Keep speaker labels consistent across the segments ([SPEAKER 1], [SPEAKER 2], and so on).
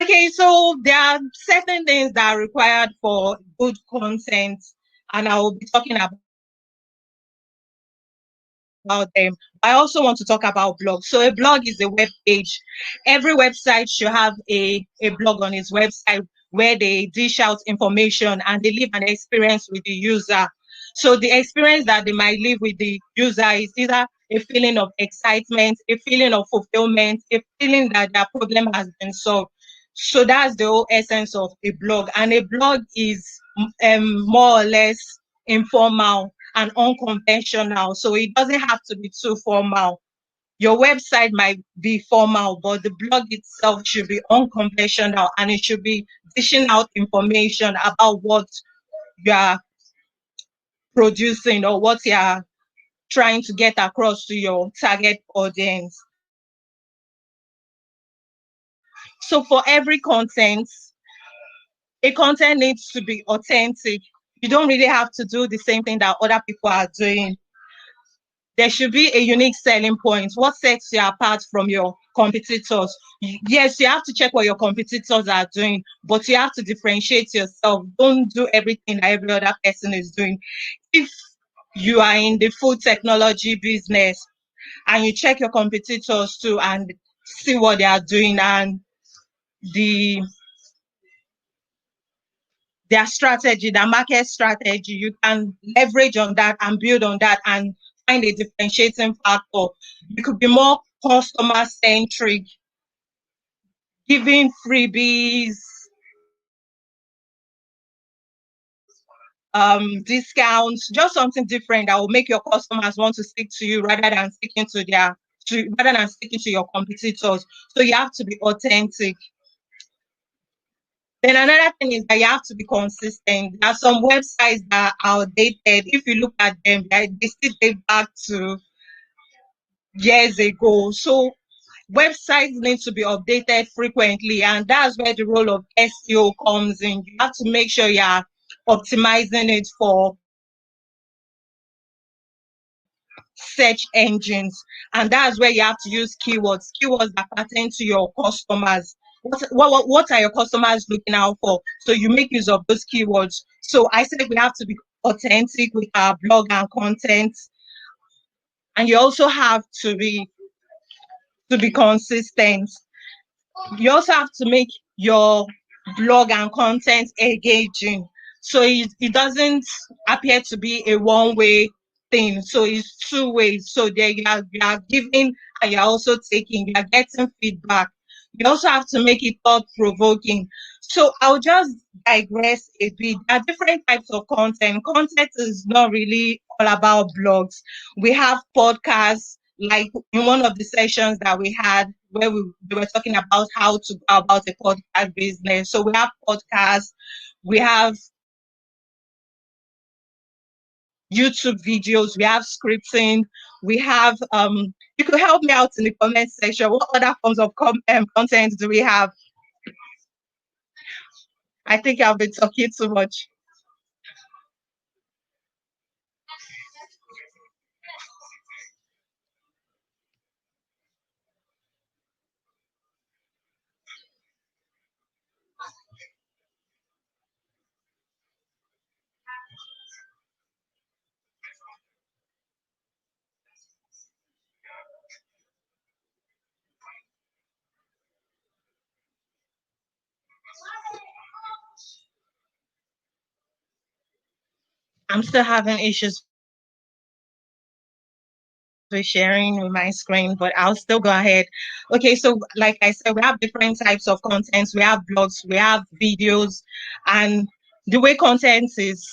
[SPEAKER 1] Okay, so there are certain things that are required for good content, and I will be talking about them. I also want to talk about blogs. So a blog is a web page. Every website should have a blog on its website where they dish out information and they leave an experience with the user. So the experience that they might leave with the user is either a feeling of excitement, a feeling of fulfillment, a feeling that their problem has been solved. So that's the whole essence of a blog. And a blog is more or less informal and unconventional. So it doesn't have to be too formal. Your website might be formal, but the blog itself should be unconventional and it should be dishing out information about what you are producing or what you are trying to get across to your target audience. So for every content, a content needs to be authentic. You don't really have to do the same thing that other people are doing. There should be a unique selling point. What sets you apart from your competitors? Yes, you have to check what your competitors are doing, but you have to differentiate yourself. Don't do everything that every other person is doing. If you are in the food technology business and you check your competitors too and see what they are doing and the their strategy, their market strategy, you can leverage on that and build on that and find a differentiating factor. You could be more customer centric, giving freebies, discounts, just something different that will make your customers want to stick to you rather than sticking to your competitors. So you have to be authentic. Then another thing is that you have to be consistent. There are some websites that are outdated. If you look at them, they still date back to years ago. So websites need to be updated frequently, and that's where the role of SEO comes in. You have to make sure you are optimizing it for search engines, and that's where you have to use keywords that pertain to your customers. What are your customers looking out for? So you make use of those keywords. So I said we have to be authentic with our blog and content, and you also have to be consistent. You also have to make your blog and content engaging. So it doesn't appear to be a one-way thing. So it's two ways. So there you are giving and you're also taking, you are getting feedback. You also have to make it thought-provoking. So I'll just digress a bit. There are different types of content. Content is not really all about blogs. We have podcasts, like in one of the sessions that we had where we were talking about how to go about a podcast business. So we have podcasts, we have YouTube videos, we have scripting, we have you could help me out in the comment section. What other forms of content do we have? I think I've been talking too much. I'm still having issues with sharing with my screen, but I'll still go ahead. Okay, so like I said, we have different types of contents. We have blogs, we have videos, and the way content is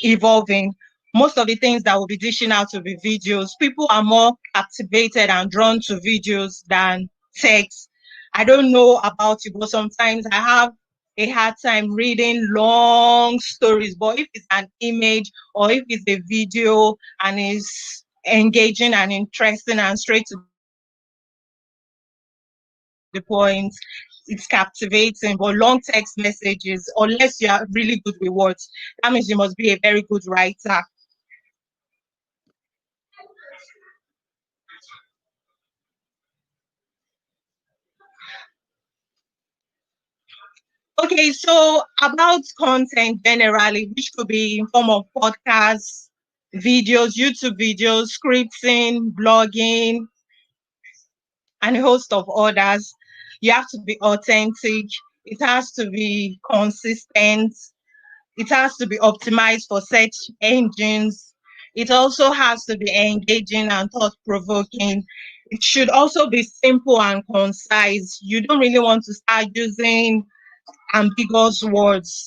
[SPEAKER 1] evolving, most of the things that will be dishing out will be videos. People are more captivated and drawn to videos than text. I don't know about you, but sometimes I have a hard time reading long stories. But if it's an image or if it's a video and it's engaging and interesting and straight to the point, it's captivating. But long text messages, unless you are really good with words, that means you must be a very good writer. Okay, so about content generally, which could be in form of podcasts, videos, YouTube videos, scripting, blogging, and a host of others. You have to be authentic. It has to be consistent. It has to be optimized for search engines. It also has to be engaging and thought provoking. It should also be simple and concise. You don't really want to start using ambiguous words.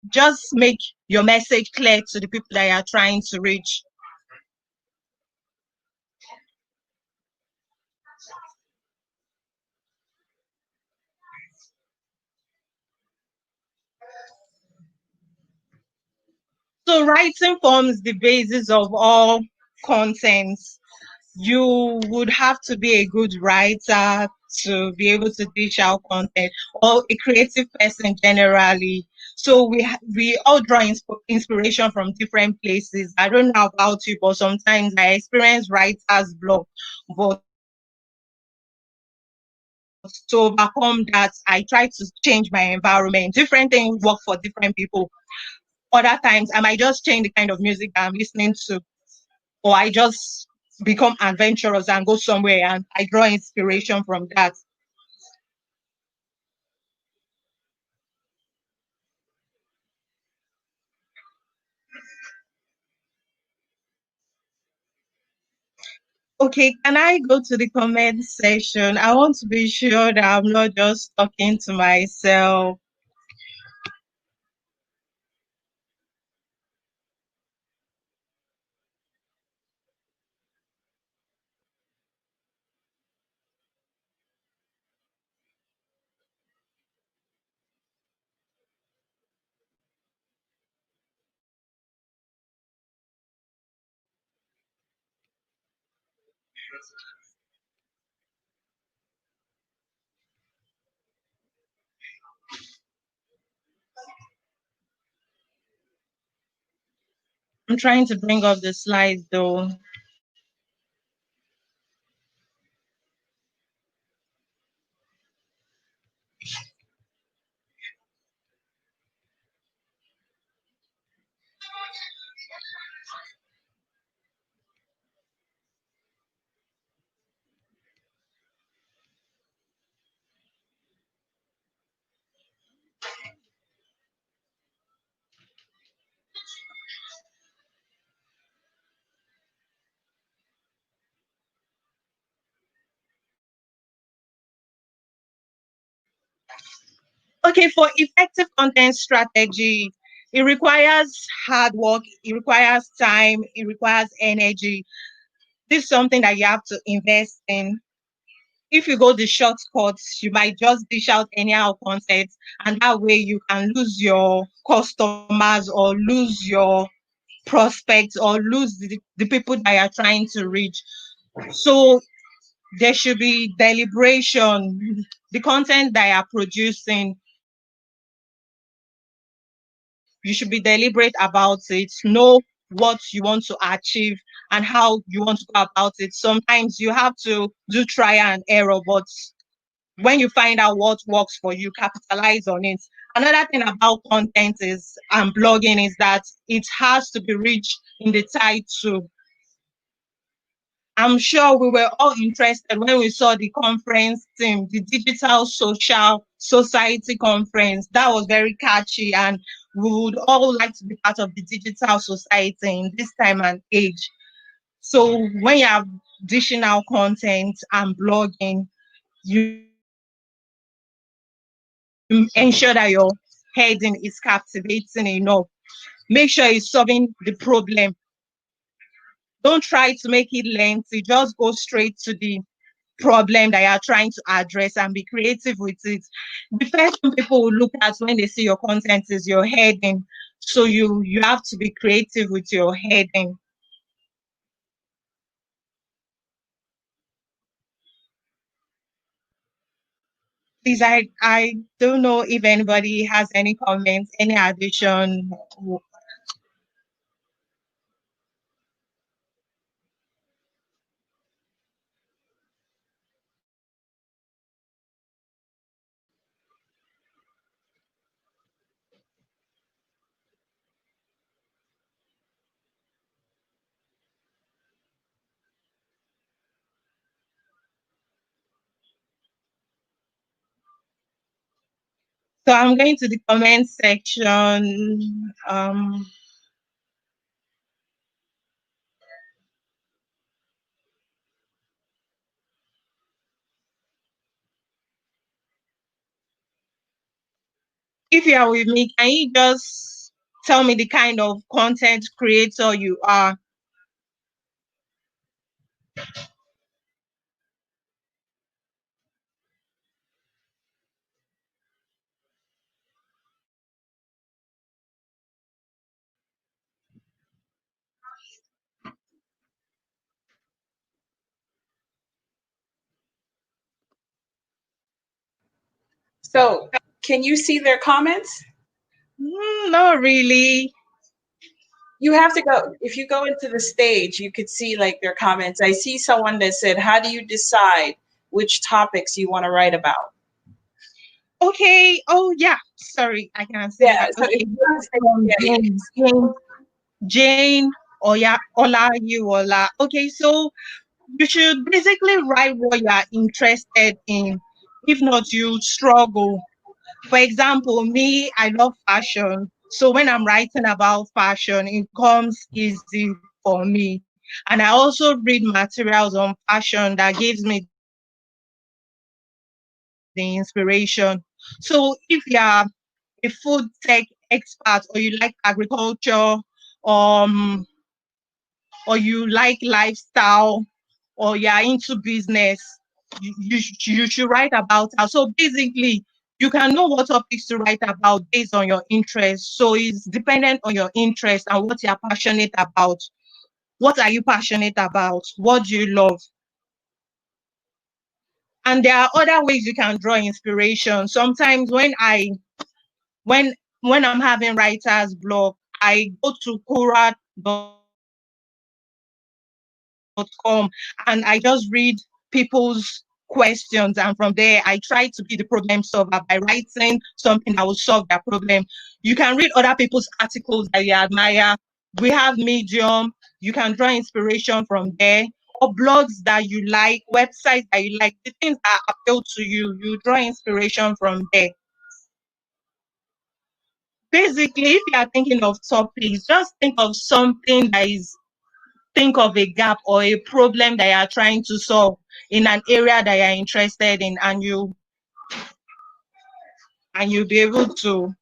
[SPEAKER 1] Just make your message clear to the people that you are trying to reach. So writing forms the basis of all content. You would have to be a good writer to be able to dish out content, or a creative person generally. So we all draw inspiration from different places. I don't know about you, but sometimes I experience writer's block. But to overcome that, I try to change my environment. Different things work for different people. Other times, I might just change the kind of music that I'm listening to, or I just become adventurous and go somewhere and I draw inspiration from that. Okay, can I go to the comment section? I want to be sure that I'm not just talking to myself. I'm trying to bring up the slides though. Okay, for effective content strategy, it requires hard work, it requires time, it requires energy. This is something that you have to invest in. If you go the shortcuts, you might just dish out anyhow content, and that way you can lose your customers or lose your prospects or lose the people that you're trying to reach. So there should be deliberation. The content that you're producing, you should be deliberate about it, know what you want to achieve and how you want to go about it. Sometimes you have to do trial and error, but when you find out what works for you, capitalize on it. Another thing about content is and blogging is that it has to be rich in the title. I'm sure we were all interested when we saw the conference theme, the Digital Social Society Conference. That was very catchy, and we would all like to be part of the digital society in this time and age. So when you are dishing out content and blogging, you ensure that your heading is captivating enough. Make sure it's solving the problem. Don't try to make it lengthy. Just go straight to the problem that you're trying to address and be creative with it. The first thing people will look at when they see your content is your heading. So you have to be creative with your heading. Please, I don't know if anybody has any comments, any addition. So I'm going to the comment section. If you are with me, can you just tell me the kind of content creator you are?
[SPEAKER 2] So, can you see their comments?
[SPEAKER 1] Not really.
[SPEAKER 2] You have to go, if you go into the stage, you could see like their comments. I see someone that said, how do you decide which topics you want to write about?
[SPEAKER 1] Okay. Oh, yeah. Sorry, I can see
[SPEAKER 2] Yeah,
[SPEAKER 1] that.
[SPEAKER 2] so if
[SPEAKER 1] Okay.
[SPEAKER 2] you
[SPEAKER 1] That's from
[SPEAKER 2] yeah, you can see.
[SPEAKER 1] Jane. Oya, Ola, you, Ola. Okay. So you should basically write what you are interested in. If not, you struggle. For example, me, I love fashion. So when I'm writing about fashion, it comes easy for me. And I also read materials on fashion that gives me the inspiration. So if you are a food tech expert or you like agriculture, um, or you like lifestyle, or you are into business, you should write about that. So basically, you can know what topics to write about based on your interest. So it's dependent on your interest and what you're passionate about. What are you passionate about? What do you love? And there are other ways you can draw inspiration. Sometimes when when I'm having writer's block, I go to Quora.com and I just read people's questions, and from there I try to be the problem solver by writing something that will solve their problem. You can read other people's articles that you admire. We have Medium. You can draw inspiration from there, or blogs that you like, websites that you like, the things that appeal to you. You draw inspiration from there. Basically, if you are thinking of topics, just think of something that is, think of a gap or a problem that you are trying to solve in an area that you are interested in, and you'll be able to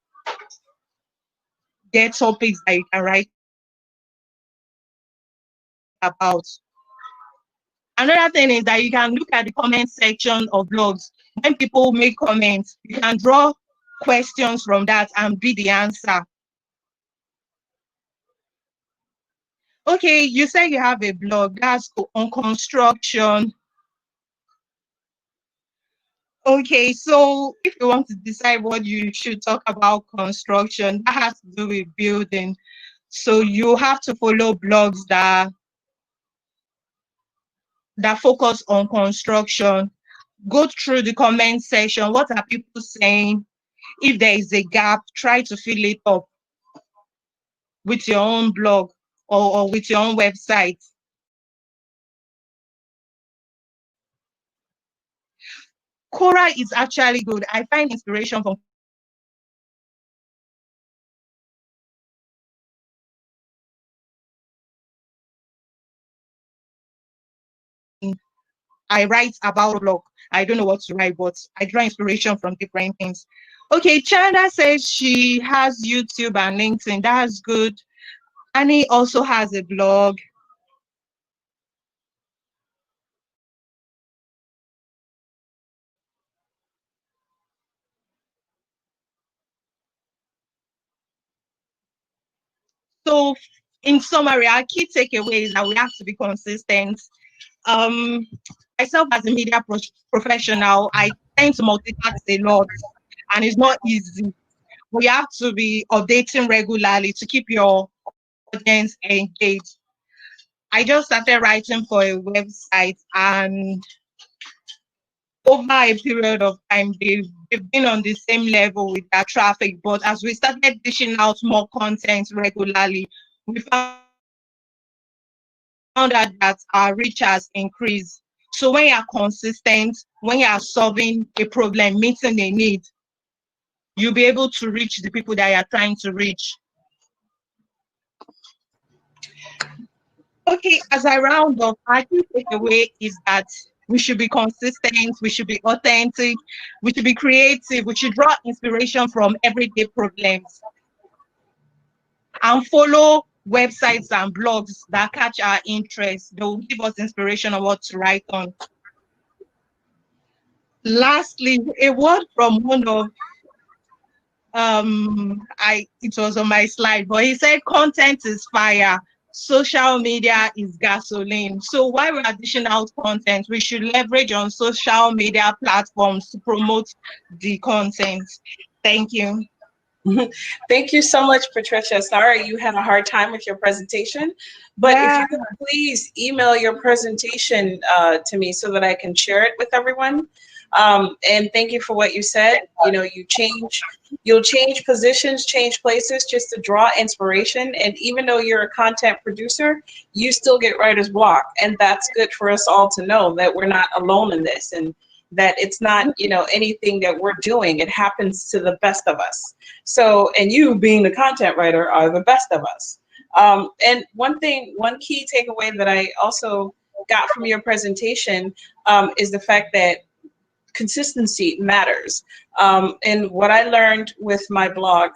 [SPEAKER 1] get topics that you can write about. Another thing is that you can look at the comment section of blogs. When people make comments, you can draw questions from that and be the answer. Okay, you say you have a blog that's on construction. Okay, so if you want to decide what you should talk about construction, that has to do with building. So you have to follow blogs that focus on construction. Go through the comment section. What are people saying? If there is a gap, try to fill it up with your own blog, or with your own website. Quora is actually good. I find inspiration from Quora when I write about blog. I don't know what to write, but I draw inspiration from different things. Okay, Chanda says she has YouTube and LinkedIn. That's good. Annie also has a blog. So, in summary, our key takeaway is that we have to be consistent. Um, Myself as a media professional, I tend to multitask a lot, and it's not easy. We have to be updating regularly to keep your audience engaged. I just started writing for a website, and over a period of time, they've been on the same level with their traffic. But as we started dishing out more content regularly, we found out that our reach has increased. So when you're consistent, when you're solving a problem, meeting a need, you'll be able to reach the people that you're trying to reach. Okay, as I round off, my key takeaway is that we should be consistent, we should be authentic, we should be creative, we should draw inspiration from everyday problems, and follow websites and blogs that catch our interest. They will give us inspiration on what to write on. Lastly, a word from one of it was on my slide, but he said content is fire, social media is gasoline. So while we're dishing out content, we should leverage on social media platforms to promote the content. Thank you.
[SPEAKER 2] Thank you so much, Patricia. Sorry you had a hard time with your presentation, but if you could please email your presentation to me so that I can share it with everyone. And thank you for what you said. You know, you'll change positions, change places just to draw inspiration. And even though you're a content producer, you still get writer's block. And that's good for us all to know that we're not alone in this, and that it's not, you know, anything that we're doing. It happens to the best of us. So, and you being the content writer are the best of us. And one key takeaway that I also got from your presentation is the fact that consistency matters. And what I learned with my blog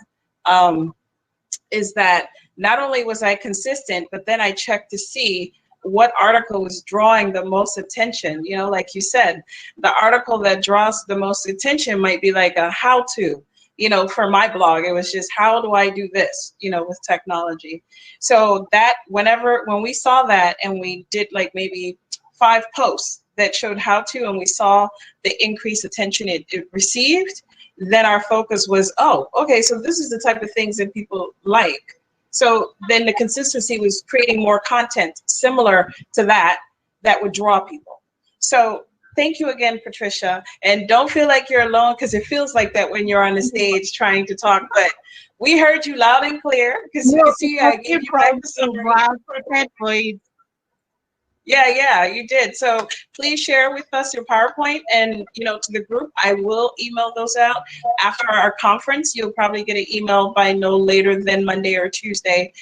[SPEAKER 2] is that not only was I consistent, but then I checked to see what article was drawing the most attention. You know, like you said, the article that draws the most attention might be like a how-to. You know, for my blog, it was just, how do I do this, you know, with technology. So that when we saw that and we did like maybe 5 posts that showed how to, and we saw the increased attention it received, then our focus was, oh, okay, so this is the type of things that people like. So then the consistency was creating more content similar to that would draw people. So thank you again, Patricia. And don't feel like you're alone, because it feels like that when you're on the stage trying to talk, but we heard you loud and clear, because you can see I gave you back the summary. Yeah, you did. So please share with us your PowerPoint, and, you know, to the group. I will email those out after our conference. You'll probably get an email by no later than Monday or Tuesday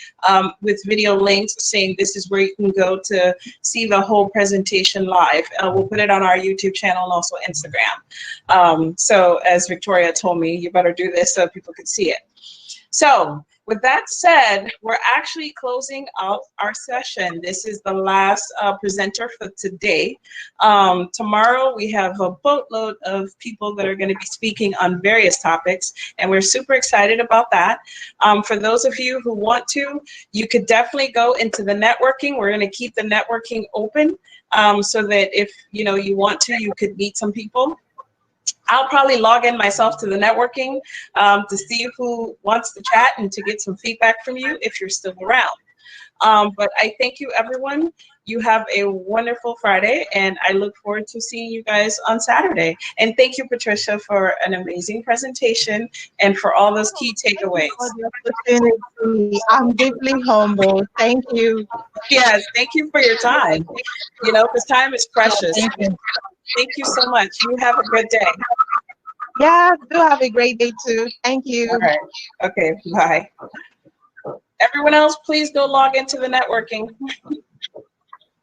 [SPEAKER 2] with video links saying this is where you can go to see the whole presentation live. We'll put it on our YouTube channel and also Instagram. So as Victoria told me, you better do this so people can see it. So with that said, we're actually closing out our session. This is the last presenter for today. Tomorrow we have a boatload of people that are going to be speaking on various topics, and we're super excited about that. For those of you who want to, you could definitely go into the networking. We're going to keep the networking open so that if you want to, you could meet some people. I'll probably log in myself to the networking to see who wants to chat and to get some feedback from you if you're still around. But I thank you, everyone. You have a wonderful Friday, and I look forward to seeing you guys on Saturday. And thank you, Patricia, for an amazing presentation and for all those key takeaways.
[SPEAKER 1] I'm deeply humble. Thank you.
[SPEAKER 2] Yes, thank you for your time. You know, because time is precious. Thank you so much. You have a good day.
[SPEAKER 1] Yeah, do have a great day too. Thank you.
[SPEAKER 2] All right. Okay, bye. Everyone else, please go log into the networking.